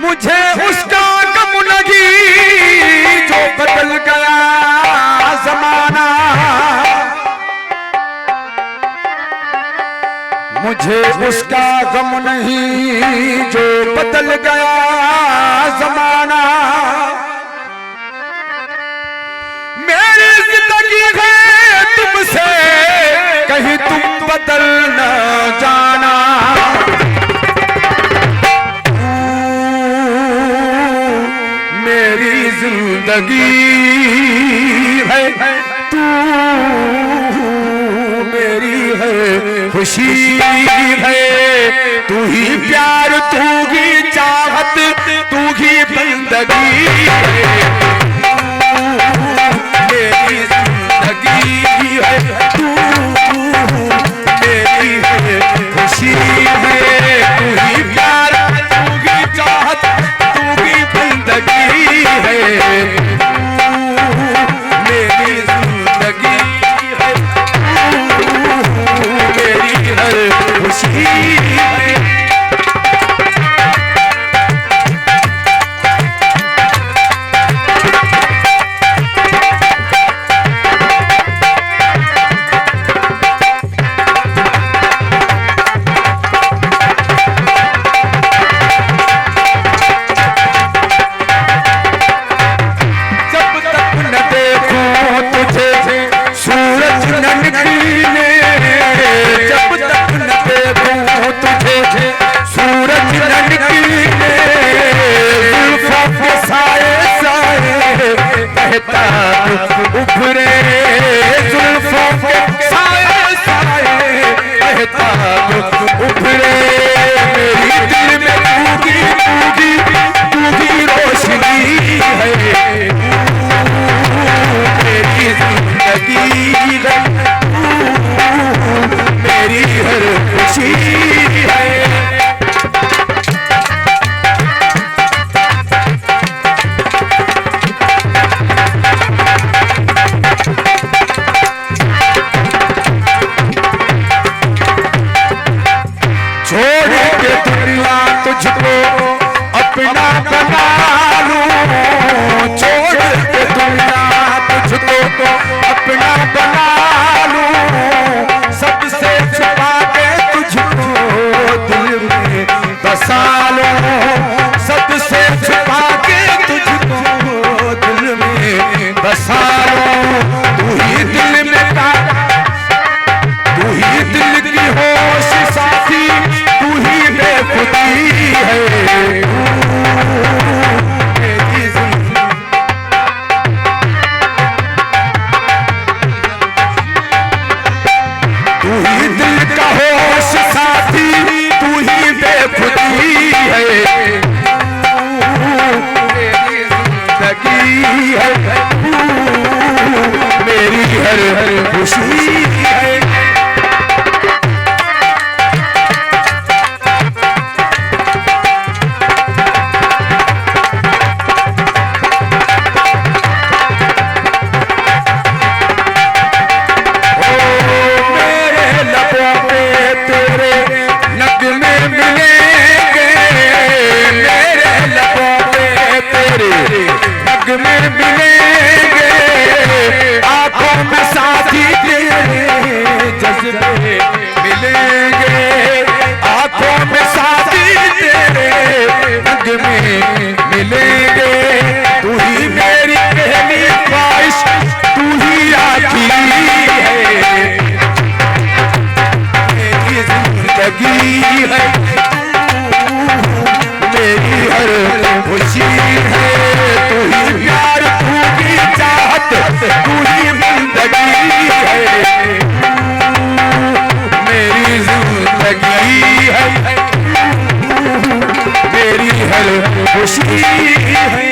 मुझे उसका गम नहीं जो बदल गया जमाना, मुझे उसका गम नहीं जो बदल गया जमाना। मेरी जिंदगी है तुमसे कहीं तुम बदल न जाना। मेरी जिंदगी है तू मेरी है खुशी है, तू ही प्यार तू ही चाहत तू ही बंदगी है। मेरी जिंदगी है तू मेरी है खुशी है, तू ही प्यार तू ही चाहत तू ही बंदगी है। मेरी जिंदगी है तू मेरी हर खुशी है। उभरे जुल्फों के साए साए महताब उभरे, मेरी दिल में तूगी तूगी तूगी रोशनी है। मेरी जिंदगी है मेरी हर खुशी है। तुझको अपना बना लूं, छोड़ के दुनिया तुझको अपना बना लूं, सबसे छुपा के तुझको दिल में बसा लूं, सबसे छुपा के तुझको दिल में बसा लूं। तू ही दिल में तू ही दिल की होश साथी, तू ही बेखुदी है। तू ही दिल का होश साथी, तू ही बेखुदी है। मेरी जिंदगी है मेरी हर खुशी है। में मिलेंगे आंखों में साथी तेरे जज्बे मिलेंगे, आंखों में साथी तेरे रंग में मिलेंगे। तू ही मेरी पहली ख्वाहिश तू ही आखिरी है। मेरी जिंदगी है मेरी हर खुशी है। तू ही प्यार तू ही चाहत तू ही जिंदगी है। मेरी जिंदगी है मेरी हर खुशी है।